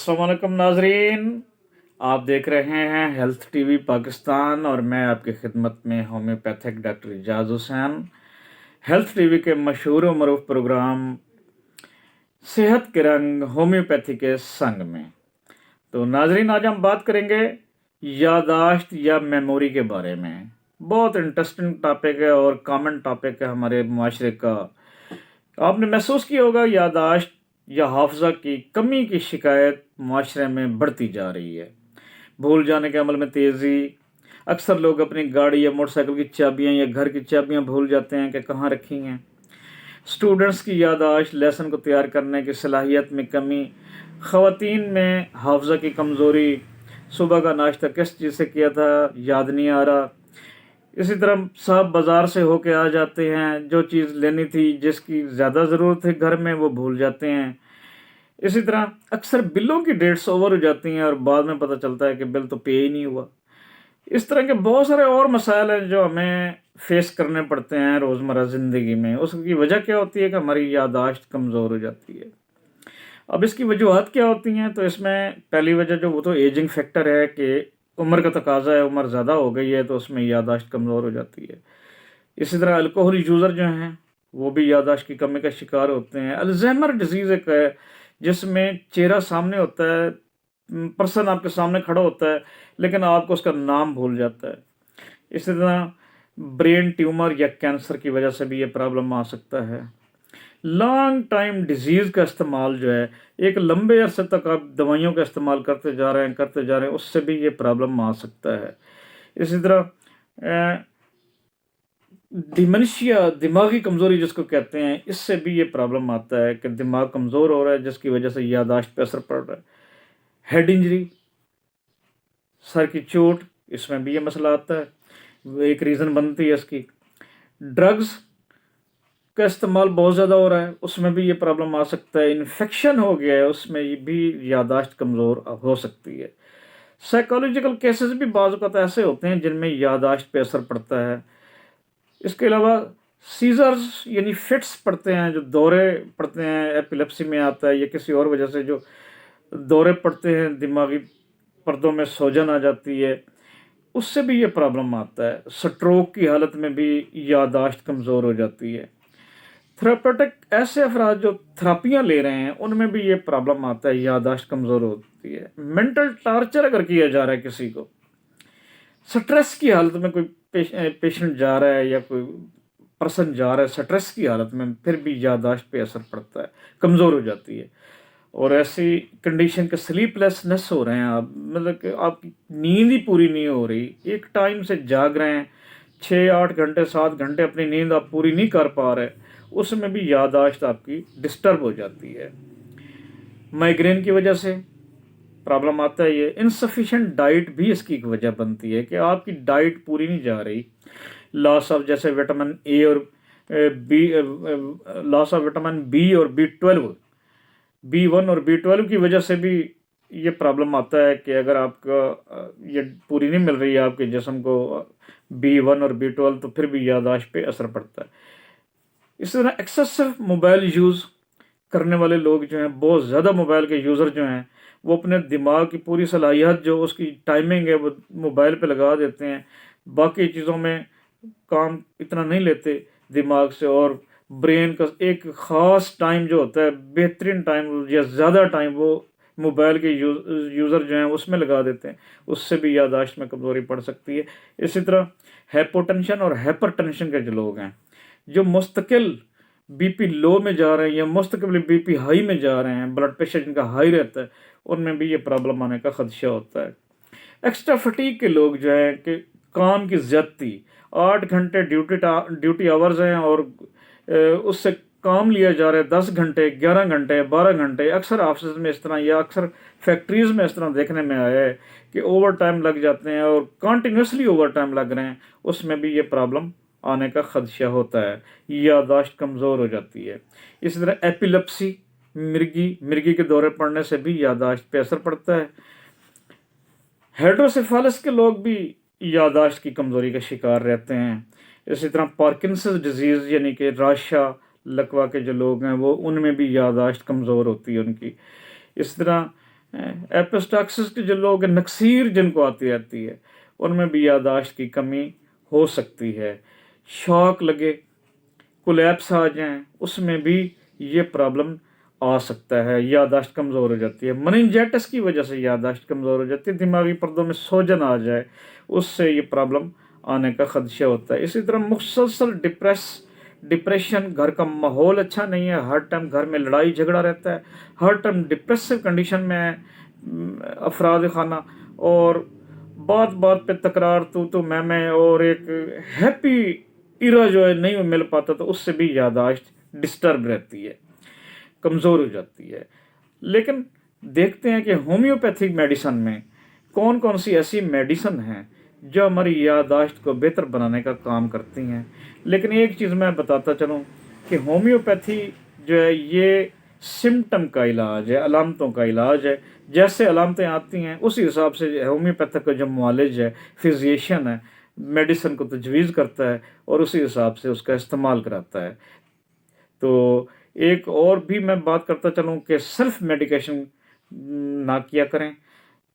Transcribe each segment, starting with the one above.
अस्सलाम वालेकुम नाजरीन। आप देख रहे हैं हेल्थ टीवी पाकिस्तान और मैं आपकी खिदमत में homeopathic doctor Ejaz Hussain. Health TV के मशहूर व मरूफ प्रोग्राम सेहत के रंग होम्योपैथी के संग में। तो नाजरीन, आज हम बात करेंगे यादाश्त या मेमोरी के बारे में। बहुत इंटरेस्टिंग टॉपिक है और कॉमन टॉपिक है हमारे माशरे का। आपने महसूस किया होगा, यादाश्त या हाफजा की कमी की शिकायत माशरे में बढ़ती जा रही है। भूल जाने के अमल में तेज़ी। अक्सर लोग अपनी गाड़ी या मोटरसाइकिल की चाबियां या घर की चाबियां भूल जाते हैं कि कहाँ रखी हैं। स्टूडेंट्स की यादाश्त, लेसन को तैयार करने की सलाहियत में कमी, ख़वातीन में हाफजा की कमज़ोरी, सुबह का नाश्ता किस चीज़ से किया था याद नहीं आ रहा। इसी तरह साहब बाज़ार से होके आ जाते हैं, जो चीज़ लेनी थी जिसकी ज़्यादा ज़रूरत है घर में वो भूल जाते हैं। इसी तरह अक्सर बिलों की डेट्स ओवर हो जाती हैं और बाद में पता चलता है कि बिल तो पे ही नहीं हुआ। इस तरह के बहुत सारे और मसाइल हैं जो हमें फेस करने पड़ते हैं रोज़मर्रा ज़िंदगी में। उसकी वजह क्या होती है कि हमारी यादाश्त कमज़ोर हो जाती है। अब इसकी वजूहत क्या होती हैं, तो इसमें पहली वजह जो वो तो एजिंग फैक्टर है कि उम्र का तकाजा है, उम्र ज़्यादा हो गई है तो उसमें यादाश्त कमज़ोर हो जाती है। इसी तरह अल्कोहल यूज़र जो हैं वो भी यादाश्त की कमी का शिकार होते हैं। अल्जाइमर डिजीज़ एक है जिसमें चेहरा सामने होता है, पर्सन आपके सामने खड़ा होता है लेकिन आपको उसका नाम भूल जाता है। इसी तरह ब्रेन ट्यूमर या कैंसर की वजह से भी ये प्रॉब्लम आ सकता है। लॉन्ग टाइम डिजीज़ का इस्तेमाल जो है, एक लंबे अरसे तक आप दवाइयों का इस्तेमाल करते जा रहे हैं, उससे भी ये प्रॉब्लम आ सकता है। इसी तरह डिमेंशिया, दिमागी कमज़ोरी जिसको कहते हैं, इससे भी ये प्रॉब्लम आता है कि दिमाग कमज़ोर हो रहा है जिसकी वजह से यादाश्त पे असर पड़ रहा है। हेड इंजरी, सर की चोट, इसमें भी ये मसला आता है, वो एक रीज़न बनती है इसकी। ड्रग्स का इस्तेमाल बहुत ज़्यादा हो रहा है, उसमें भी ये प्रॉब्लम आ सकता है। इन्फेक्शन हो गया है, उसमें ये भी यादाश्त कमज़ोर हो सकती है। साइकोलॉजिकल केसेस भी बाज़ औक़ात ऐसे होते हैं जिनमें यादाश्त पे असर पड़ता है। इसके अलावा सीजर्स यानी फिट्स पड़ते हैं, जो दौरे पड़ते हैं, एपिलेप्सी में आता है या किसी और वजह से जो दौरे पड़ते हैं, दिमागी पर्दों में सूजन आ जाती है, उससे भी ये प्रॉब्लम आता है। स्ट्रोक की हालत में भी यादाश्त कमज़ोर हो जाती है। थेरापेटिक ऐसे अफराद जो थेरापियाँ ले रहे हैं उनमें भी ये प्रॉब्लम आता है, यादाश्त कमज़ोर होती है। मेंटल टार्चर अगर किया जा रहा है किसी को, स्ट्रेस की हालत में कोई पेशेंट जा रहा है या कोई पर्सन जा रहा है स्ट्रेस की हालत में, फिर भी यादाश्त पे असर पड़ता है, कमज़ोर हो जाती है। और ऐसी कंडीशन के स्लीपलेसनेस हो रहे हैं आप, मतलब कि आपकी नींद ही पूरी नहीं हो रही, एक टाइम से जाग रहे हैं, 6-8 घंटे 7 घंटे अपनी नींद आप पूरी नहीं कर पा रहे, उसमें भी यादाश्त आपकी डिस्टर्ब हो जाती है। माइग्रेन की वजह से प्रॉब्लम आता है। ये इनसफिशिएंट डाइट भी इसकी एक वजह बनती है कि आपकी डाइट पूरी नहीं जा रही। लॉस ऑफ जैसे विटामिन ए और B, loss of vitamin B और B1 और B12 की वजह से भी ये प्रॉब्लम आता है कि अगर आपका ये पूरी नहीं मिल रही है आपके जिस्म को B1 और B12, तो फिर भी यादाश्त पे असर पड़ता है। इसी तरह एक्सेसिव मोबाइल यूज़ करने वाले लोग जो हैं, बहुत ज़्यादा मोबाइल के यूज़र जो हैं, वो अपने दिमाग की पूरी सलाहियत जो उसकी टाइमिंग है वो मोबाइल पे लगा देते हैं, बाकी चीज़ों में काम इतना नहीं लेते दिमाग से। और ब्रेन का एक ख़ास टाइम जो होता है, बेहतरीन टाइम या ज़्यादा टाइम, वो मोबाइल के यूज़र जो हैं उसमें लगा देते हैं, उससे भी यादाश्त में कमज़ोरी पड़ सकती है। इसी तरह हाइपोटेंशन और हाइपरटेंशन के जो लोग हैं, जो मुस्तकिल बीपी लो में जा रहे हैं या मुस्तकिल बीपी हाई में जा रहे हैं, ब्लड प्रेशर जिनका हाई रहता है, उनमें भी ये प्रॉब्लम आने का खदशा होता है। एक्स्ट्रा फटीग के लोग जो है कि काम की ज़्यादती, 8 घंटे ड्यूटी आवर्स हैं और उससे काम लिया जा रहा है 10 घंटे, 11 घंटे, 12 घंटे। अक्सर ऑफिस में इस तरह या अक्सर फैक्ट्रीज़ में इस तरह देखने में आया है कि ओवर टाइम लग जाते हैं और कंटिन्यूसली ओवर टाइम लग रहे हैं, उसमें भी ये प्रॉब्लम आने का खदशा होता है, यादाश्त कमज़ोर हो जाती है। इसी तरह एपिलेप्सी, मिर्गी के दौरे पड़ने से भी यादाश्त पे असर पड़ता है। हाइड्रोसेफालस के लोग भी यादाश्त की कमज़ोरी का शिकार रहते हैं। इसी तरह पार्किंसंस डिजीज़ यानी कि राशा लकवा के जो लोग हैं वो, उनमें भी यादाश्त कमज़ोर होती है उनकी। इस तरह एपिस्टाक्सिस के जो लोग हैं, नक्सीर जिनको आती रहती है, उनमें भी यादाश्त की कमी हो सकती है। शॉक लगे, कोलैप्स आ जाएं, उसमें भी ये प्रॉब्लम आ सकता है, यादाश्त कमज़ोर हो जाती है। मेनिंजाइटिस की वजह से यादाश्त कमज़ोर हो जाती है, दिमागी पर्दों में सोजन आ जाए, उससे ये प्रॉब्लम आने का खदशा होता है। इसी तरह मुसलसल डिप्रेशन, घर का माहौल अच्छा नहीं है, हर टाइम घर में लड़ाई झगड़ा रहता है, हर टाइम डिप्रेसिव कंडीशन में है अफराद खाना, और बात बात पे तकरार, तू मैं, और एक हैप्पी इरा जो है नहीं मिल पाता, तो उससे भी यादाश्त डिस्टर्ब रहती है, कमज़ोर हो जाती है। लेकिन देखते हैं कि होम्योपैथिक मेडिसिन में कौन कौन सी ऐसी मेडिसिन हैं जो हमारी यादाश्त को बेहतर बनाने का काम करती हैं। लेकिन एक चीज़ मैं बताता चलूँ कि होम्योपैथी जो है ये सिम्टम का इलाज है, अलामतों का इलाज है। जैसे अलामतें आती हैं उसी हिसाब से होम्योपैथिक का जो मुआलिज है, फिजिशियन है, मेडिसिन को तजवीज़ करता है और उसी हिसाब से उसका इस्तेमाल कराता है। तो एक और भी मैं बात करता चलूँ कि सेल्फ मेडिकेशन ना किया करें,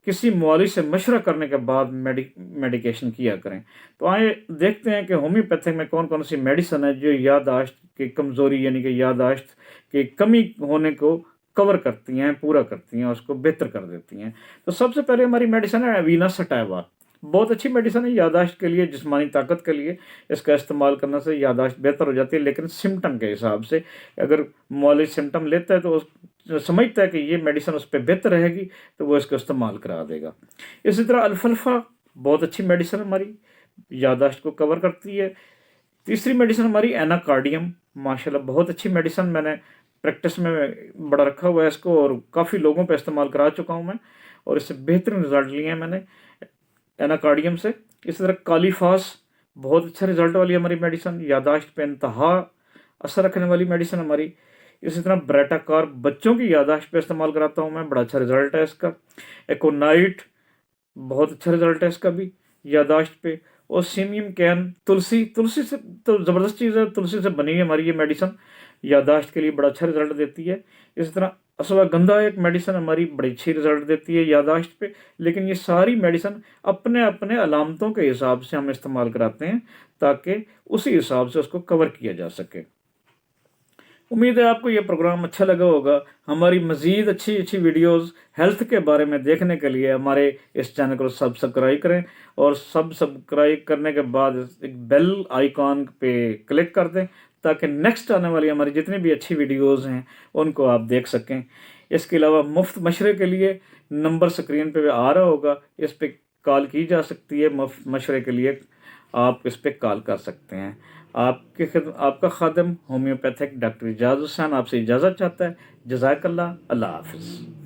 किसी मुआलिज से मशवरा करने के बाद मेडिकेशन किया करें। तो आइए देखते हैं कि होम्योपैथिक में कौन कौन सी मेडिसिन है जो यादाश्त की कमज़ोरी यानी कि यादाश्त की कमी होने को कवर करती हैं, पूरा करती हैं, उसको बेहतर कर देती हैं। तो सबसे पहले हमारी मेडिसिन है अवीना सटाइवा। बहुत अच्छी मेडिसिन है यादाश्त के लिए, जिस्मानी ताकत के लिए। इसका इस्तेमाल करने से यादाश्त बेहतर हो जाती है, लेकिन सिम्टम के हिसाब से। अगर मुआलिज सिम्टम लेता है तो समझता है कि ये मेडिसिन उस पर बेहतर रहेगी, तो वो इसका इस्तेमाल करा देगा। इसी तरह अल्फल्फा बहुत अच्छी मेडिसिन हमारी यादाश्त को कवर करती है। तीसरी मेडिसिन हमारी एनाकार्डियम, माशाल्लाह बहुत अच्छी मेडिसिन, मैंने प्रैक्टिस में बड़ा रखा हुआ है इसको और काफ़ी लोगों पे इस्तेमाल करा चुका हूँ मैं, और इससे बेहतरीन रिजल्ट लिए हैं मैंने एनाकार्डियम से। इसी तरह कालीफास बहुत अच्छा रिजल्ट वाली हमारी मेडिसिन, यादाश्त पे इंतहा असर रखने वाली मेडिसिन हमारी। इसी तरह ब्रेटाकार बच्चों की यादाश्त पे इस्तेमाल कराता हूँ मैं, बड़ा अच्छा रिजल्ट है इसका। एकोनाइट बहुत अच्छा रिजल्ट है इसका भी यादाश्त पे। और सीमियम कैन, तुलसी से तो ज़बरदस्त चीज़ है, तुलसी से बनी है हमारी ये मेडिसिन, यादाश्त के लिए बड़ा अच्छा रिजल्ट देती है। इस तरह अश्वगंधा एक मेडिसिन हमारी बड़ी अच्छी रिजल्ट देती है यादाश्त पे। लेकिन ये सारी मेडिसिन अपने अपने अलामतों के हिसाब से हम इस्तेमाल कराते हैं ताकि उसी हिसाब से उसको कवर किया जा सके। उम्मीद है आपको ये प्रोग्राम अच्छा लगा होगा। हमारी मज़ीद अच्छी अच्छी वीडियोस हेल्थ के बारे में देखने के लिए हमारे इस चैनल को सब्सक्राइब करें, और सब्सक्राइब करने के बाद एक बेल आइकॉन पे क्लिक कर दें ताकि नेक्स्ट आने वाली हमारी जितनी भी अच्छी वीडियोस हैं उनको आप देख सकें। इसके अलावा मुफ्त मशवरे के लिए नंबर स्क्रीन पे आ रहा होगा, इस पर कॉल की जा सकती है। मुफ्त मशवरे के लिए आप इस पर कॉल कर सकते हैं। आपका खादम होम्योपैथिक डॉक्टर इजाज़ हुसैन आपसे इजाज़त चाहता है। जज़ाकल्लाह, अल्लाह हाफ़िज़।